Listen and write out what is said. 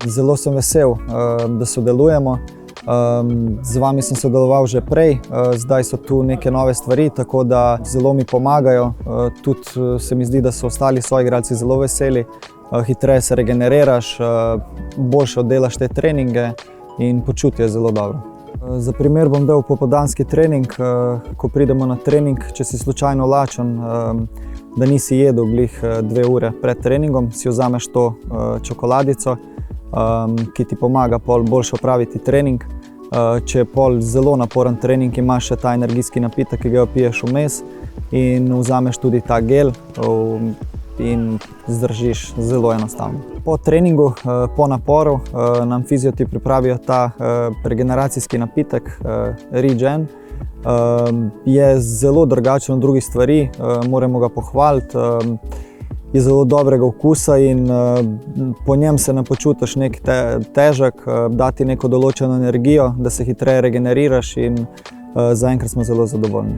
Zelo sem vesel, da sodelujemo. Z vami sem sodeloval že prej, zdaj so tu neke nove stvari, tako da zelo mi pomagajo. Tudi se mi zdi, da so ostali soigralci zelo veseli. Hitreje se regeneriraš, boljše oddelaš te treninge in počutje je zelo dobro. Za primer bom dal popoldanski trening. Ko pridemo na trening, če si slučajno lačen, da nisi jedel glih 2 ure pred treningom, si vzameš to čokoladico, ki ti pomaga pol boljše opraviti trening. Če je pol zelo naporen trening, imaš še ta energijski napitek, ki ga piješ vmes, in vzameš tudi ta gel in zdržiš zelo enostavno. Po treningu, po naporu, nam fizioti pripravijo ta regeneracijski napitek Regen. Je zelo drugačen od drugih stvari, moramo ga pohvaliti. Je zelo dobrega okusa in po njem se ne počutiš nek težek, dati neko določeno energijo, da se hitreje regeneriraš in zaenkrat smo zelo zadovoljni.